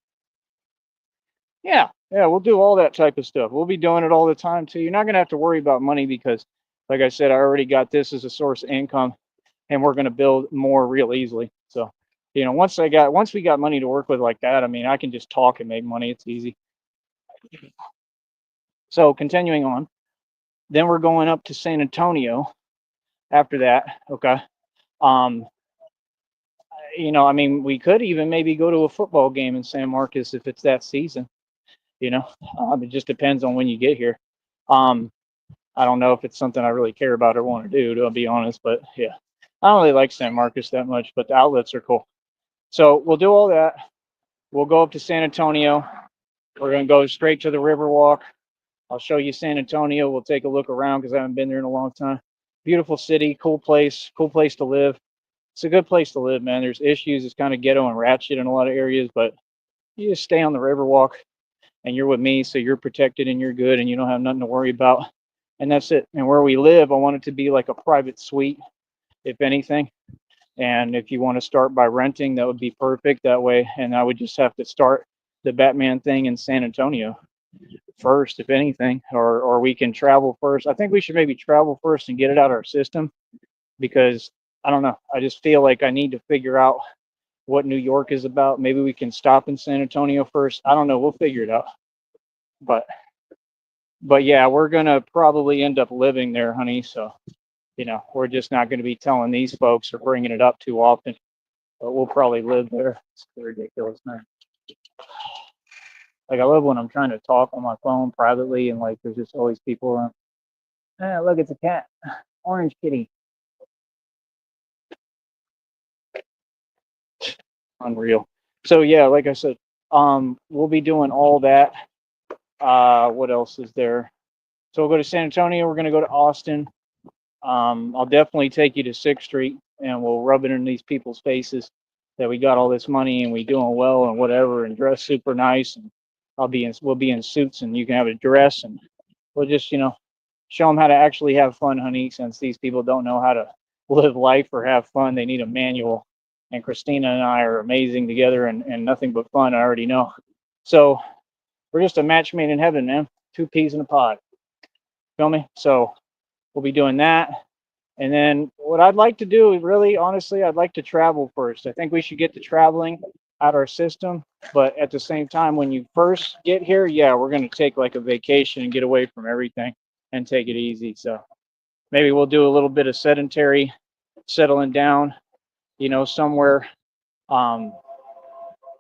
yeah, we'll do all that type of stuff. We'll be doing it all the time too. You're not gonna have to worry about money because, like I said, I already got this as a source of income, and we're gonna build more real easily. So, once we got money to work with like that, I mean, I can just talk and make money. It's easy. So continuing on, then we're going up to San Antonio after that. Okay. Um, I mean, we could even maybe go to a football game in San Marcos if it's that season. You know, it just depends on when you get here. Um, I don't know if it's something I really care about or want to do, to be honest, but yeah, I don't really like San Marcos that much, but the outlets are cool. So we'll do all that. We'll go up to San Antonio. We're going to go straight to the Riverwalk. I'll show you San Antonio. We'll take a look around because I haven't been there in a long time. Beautiful city, cool place to live. It's a good place to live, man. There's issues. It's kind of ghetto and ratchet in a lot of areas, but you just stay on the Riverwalk and you're with me, so you're protected and you're good and you don't have nothing to worry about. And that's it. And where we live, I want it to be like a private suite, if anything. And if you want to start by renting, that would be perfect that way. And I would just have to start the Batman thing in San Antonio first, if anything, or we can travel first. I think we should maybe travel first and get it out of our system because I don't know. I just feel like I need to figure out what New York is about. Maybe we can stop in San Antonio first. I don't know. We'll figure it out. But yeah, we're gonna probably end up living there, honey. So we're just not going to be telling these folks or bringing it up too often. But we'll probably live there. It's ridiculous, man. Like I love when I'm trying to talk on my phone privately and like there's just always people around. Ah, look, it's a cat, orange kitty. Unreal. So yeah, like I said, we'll be doing all that. What else is there? So we'll go to San Antonio. We're gonna go to Austin. I'll definitely take you to Sixth Street, and we'll rub it in these people's faces that we got all this money and we doing well and whatever, and dress super nice. And we'll be in suits, and you can have a dress, and we'll just show them how to actually have fun, honey. Since these people don't know how to live life or have fun, they need a manual. And Christina and I are amazing together, and nothing but fun. I already know. So we're just a match made in heaven, man. Two peas in a pod. Feel me? So we'll be doing that. And then what I'd like to do, really, honestly, I'd like to travel first. I think we should get the traveling out our system. But at the same time, when you first get here, yeah, we're going to take like a vacation and get away from everything and take it easy. So maybe we'll do a little bit of sedentary settling down, somewhere. Um,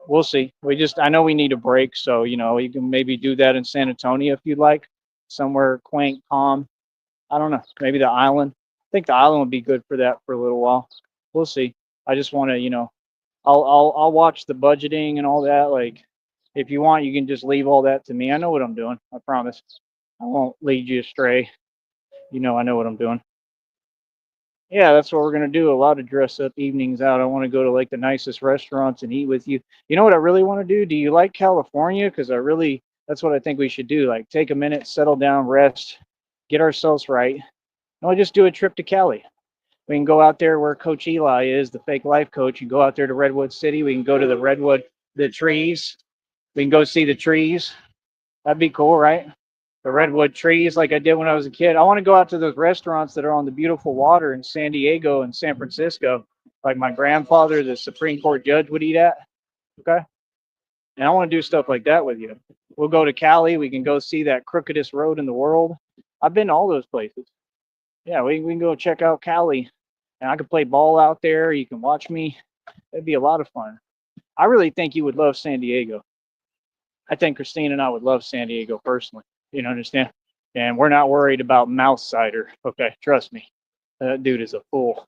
we'll see. I know we need a break. So, you can maybe do that in San Antonio if you'd like, somewhere quaint, calm. I don't know, maybe the island. I think the island would be good for that for a little while. We'll see. I just want to, I'll watch the budgeting and all that. Like, if you want, you can just leave all that to me. I know what I'm doing. I promise. I won't lead you astray. I know what I'm doing. Yeah, that's what we're gonna do. A lot of dress up evenings out. I want to go to like the nicest restaurants and eat with you. You know what I really want to do? Do you like California? Because that's what I think we should do. Like, take a minute, settle down, rest, get ourselves right. And we'll just do a trip to Cali. We can go out there where Coach Eli is, the fake life coach, and go out there to Redwood City. We can go to the trees. We can go see the trees. That'd be cool, right? The redwood trees, like I did when I was a kid. I want to go out to those restaurants that are on the beautiful water in San Diego and San Francisco, like my grandfather, the Supreme Court judge, would eat at. Okay. And I want to do stuff like that with you. We'll go to Cali. We can go see that crookedest road in the world. I've been to all those places. Yeah, we can go check out Cali, and I can play ball out there. You can watch me. It'd be a lot of fun. I really think you would love San Diego. I think Christine and I would love San Diego personally. You know, understand? And we're not worried about mouse cider. Okay, trust me. That dude is a fool.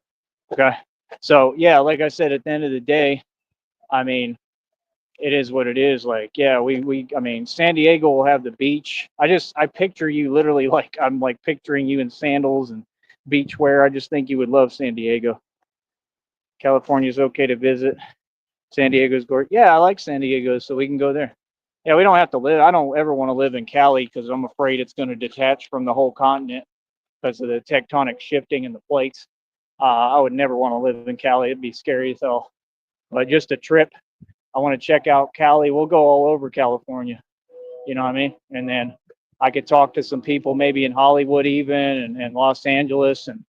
Okay. So yeah, like I said, at the end of the day, I mean, it is what it is. Like, yeah, I mean, San Diego will have the beach. I picture you literally like I'm like picturing you in sandals and beach wear. I just think you would love San Diego. California is okay to visit. San Diego's gorgeous. Yeah, I like San Diego, so we can go there. Yeah, we don't have to live. I don't ever want to live in Cali because I'm afraid it's going to detach from the whole continent because of the tectonic shifting in the plates. I would never want to live in Cali. It'd be scary as hell. But just a trip, I want to check out Cali. We'll go all over California. You know what I mean? And then I could talk to some people maybe in Hollywood even and Los Angeles, and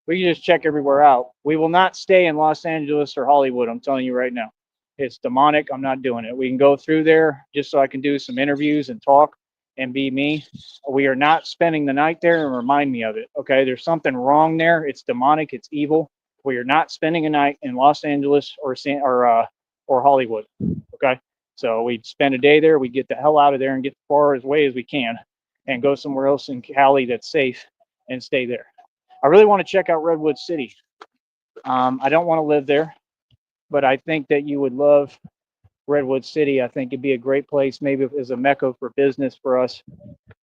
we can just check everywhere out. We will not stay in Los Angeles or Hollywood. I'm telling you right now. It's demonic. I'm not doing it. We can go through there just so I can do some interviews and talk and be me. We are not spending the night there, and remind me of it. Okay. There's something wrong there. It's demonic. It's evil. We are not spending a night in Los Angeles or Hollywood. Okay. So we'd spend a day there. We'd get the hell out of there and get as far away as we can and go somewhere else in Cali that's safe and stay there. I really want to check out Redwood City. I don't want to live there, but I think that you would love Redwood City. I think it'd be a great place, maybe as a mecca for business for us,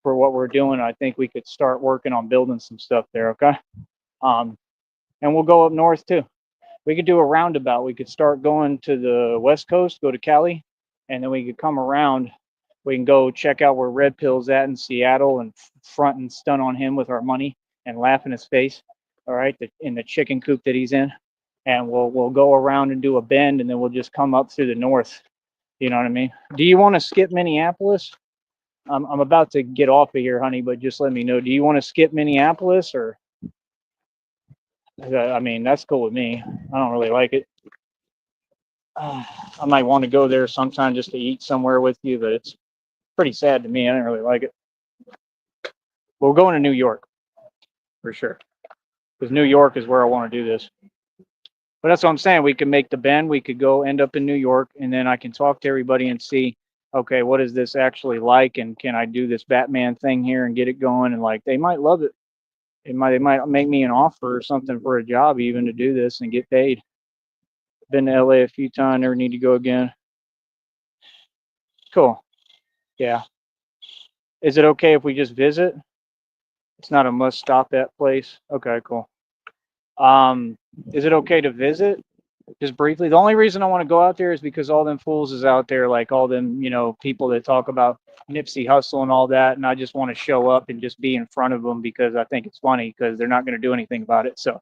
for what we're doing. I think we could start working on building some stuff there. Okay. And we'll go up north too. We could do a roundabout. We could start going to the West Coast, go to Cali, and then we could come around. We can go check out where Red Pill's at in Seattle and front and stun on him with our money and laugh in his face. All right, in the chicken coop that he's in, and we'll go around and do a bend, and then we'll just come up through the north. You know what I mean? Do you want to skip Minneapolis? I'm about to get off of here, honey, but just let me know. Do you want to skip Minneapolis or? I mean, that's cool with me. I don't really like it. I might want to go there sometime just to eat somewhere with you, but it's pretty sad to me. I didn't really like it. We're going to New York for sure, because New York is where I want to do this. But that's what I'm saying. We could make the bend. We could go end up in New York, and then I can talk to everybody and see, okay, what is this actually like, and can I do this Batman thing here and get it going? And like, they might love it. They might make me an offer or something for a job even to do this and get paid. Been to LA a few times. Never need to go again. Cool. Yeah. Is it okay if we just visit? It's not a must stop at place. Okay, cool. Is it okay to visit? Just briefly. The only reason I want to go out there is because all them fools is out there, like all them, people that talk about Nipsey Hussle and all that, and I just want to show up and just be in front of them because I think it's funny because they're not going to do anything about it. So,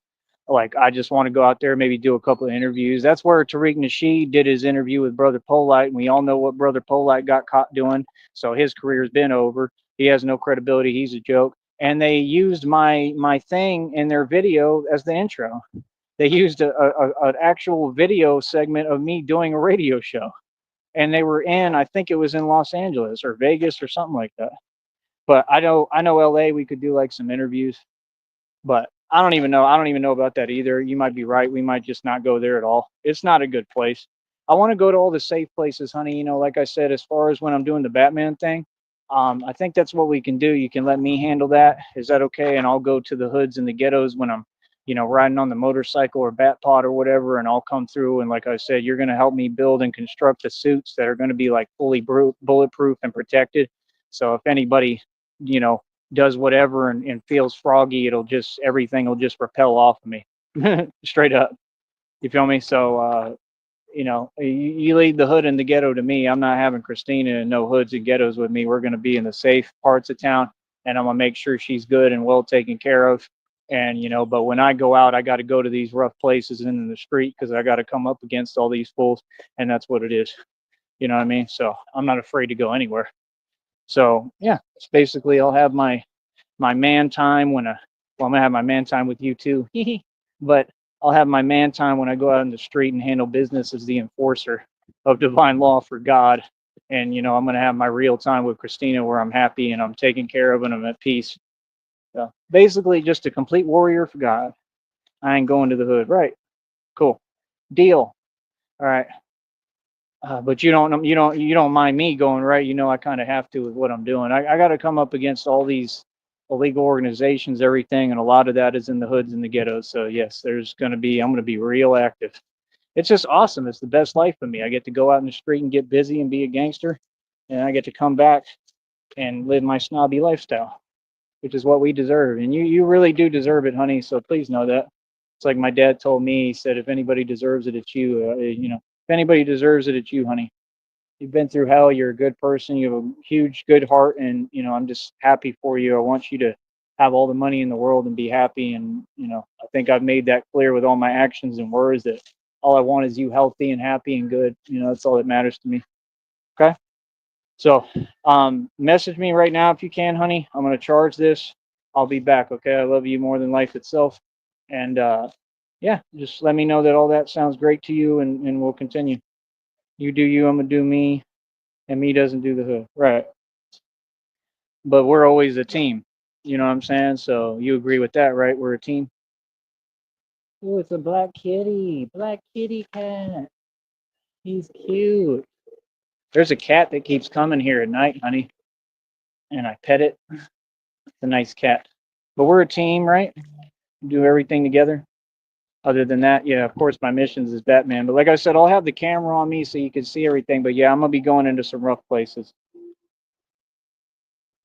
like, I just want to go out there, maybe do a couple of interviews. That's where Tariq Nasheed did his interview with Brother Polite, and we all know what Brother Polite got caught doing. So his career's been over. He has no credibility. He's a joke. And they used my thing in their video as the intro. They used an actual video segment of me doing a radio show, and they were in, I think it was in Los Angeles or Vegas or something like that. But I know LA, we could do like some interviews, but I don't even know about that either. You might be right. We might just not go there at all. It's not a good place. I want to go to all the safe places, honey. Like I said, as far as when I'm doing the Batman thing, I think that's what we can do. You can let me handle that. Is that okay? And I'll go to the hoods and the ghettos when I'm, riding on the motorcycle or bat pod or whatever, and I'll come through. And like I said, you're going to help me build and construct the suits that are going to be like fully bulletproof and protected. So if anybody, does whatever and feels froggy, everything will just repel off of me. Straight up. You feel me? So, you lead the hood and the ghetto to me. I'm not having Christina and no hoods and ghettos with me. We're going to be in the safe parts of town, and I'm going to make sure she's good and well taken care of. And, but when I go out, I got to go to these rough places in the street because I got to come up against all these fools. And that's what it is. You know what I mean? So I'm not afraid to go anywhere. So, yeah, it's basically I'll have my man time I'm going to have my man time with you too. But I'll have my man time when I go out in the street and handle business as the enforcer of divine law for God. And, I'm going to have my real time with Christina where I'm happy and I'm taken care of and I'm at peace. So basically just a complete warrior for God. I ain't going to the hood. Right. Cool. Deal. All right. But you don't mind me going, right? I kind of have to with what I'm doing. I got to come up against all these illegal organizations, everything, and a lot of that is in the hoods and the ghettos. So yes, I'm going to be real active. It's just awesome. It's the best life for me. I get to go out in the street and get busy and be a gangster, and I get to come back and live my snobby lifestyle, which is what we deserve. And you really do deserve it, honey. So please know that. It's like my dad told me. He said, if anybody deserves it, it's you. If anybody deserves it, it's you, honey. You've been through hell. You're a good person. You have a huge, good heart, and I'm just happy for you. I want you to have all the money in the world and be happy. And I think I've made that clear with all my actions and words that all I want is you healthy and happy and good. That's all that matters to me. Okay. So, message me right now if you can, honey. I'm gonna charge this. I'll be back. Okay. I love you more than life itself. And yeah, just let me know that all that sounds great to you, and we'll continue. You do you. I'm gonna do me, and me doesn't do the hood. Right. But we're always a team. You know what I'm saying? So you agree with that, right? We're a team. Oh, it's a black kitty. Black kitty cat. He's cute. There's a cat that keeps coming here at night, honey, and I pet it. It's a nice cat. But we're a team, right? Do everything together. Other than that, yeah, of course, my missions is Batman. But like I said, I'll have the camera on me so you can see everything. But yeah, I'm gonna be going into some rough places.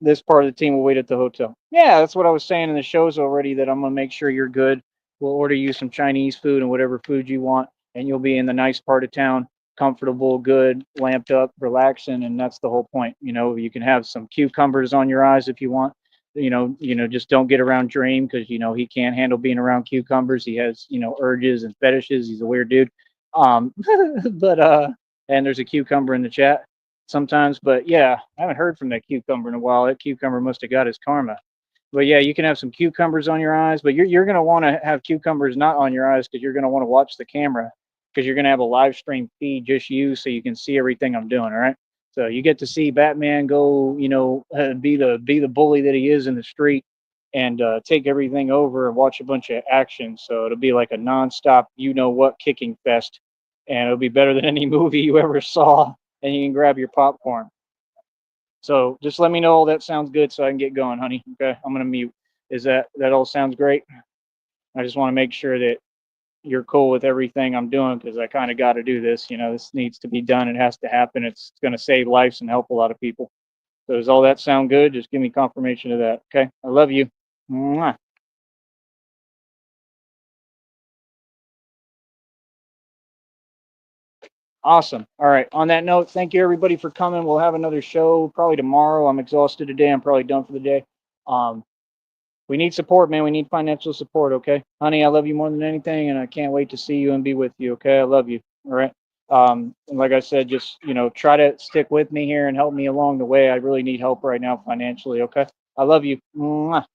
This part of the team will wait at the hotel. Yeah, that's what I was saying in the shows already. That I'm gonna make sure you're good. We'll order you some Chinese food and whatever food you want, and you'll be in the nice part of town, comfortable, good, lamped up, relaxing, and that's the whole point. You can have some cucumbers on your eyes if you want. Just don't get around Dream because he can't handle being around cucumbers. He has urges and fetishes. He's a weird dude. But and there's a cucumber in the chat sometimes. But yeah, I haven't heard from that cucumber in a while. That cucumber must have got his karma. But yeah, you can have some cucumbers on your eyes, but you're gonna want to have cucumbers not on your eyes because you're gonna want to watch the camera because you're gonna have a live stream feed just you so you can see everything I'm doing. All right. So you get to see Batman go, be the bully that he is in the street and take everything over and watch a bunch of action. So it'll be like a nonstop, what kicking fest, and it'll be better than any movie you ever saw. And you can grab your popcorn. So just let me know all that sounds good so I can get going, honey. Okay, I'm gonna mute. Is that all sounds great? I just want to make sure that you're cool with everything I'm doing because I kind of got to do this. This needs to be done. It has to happen. It's gonna save lives and help a lot of people. So does all that sound good? Just give me confirmation of that. Okay, I love you. Mwah. Awesome. All right. On that note, thank you everybody for coming. We'll have another show probably tomorrow. I'm exhausted today. I'm probably done for the day. Um, we need support, man. We need financial support. Okay, honey, I love you more than anything, and I can't wait to see you and be with you. Okay, I love you. All right. And like I said, just try to stick with me here and help me along the way. I really need help right now financially. Okay, I love you. Mwah.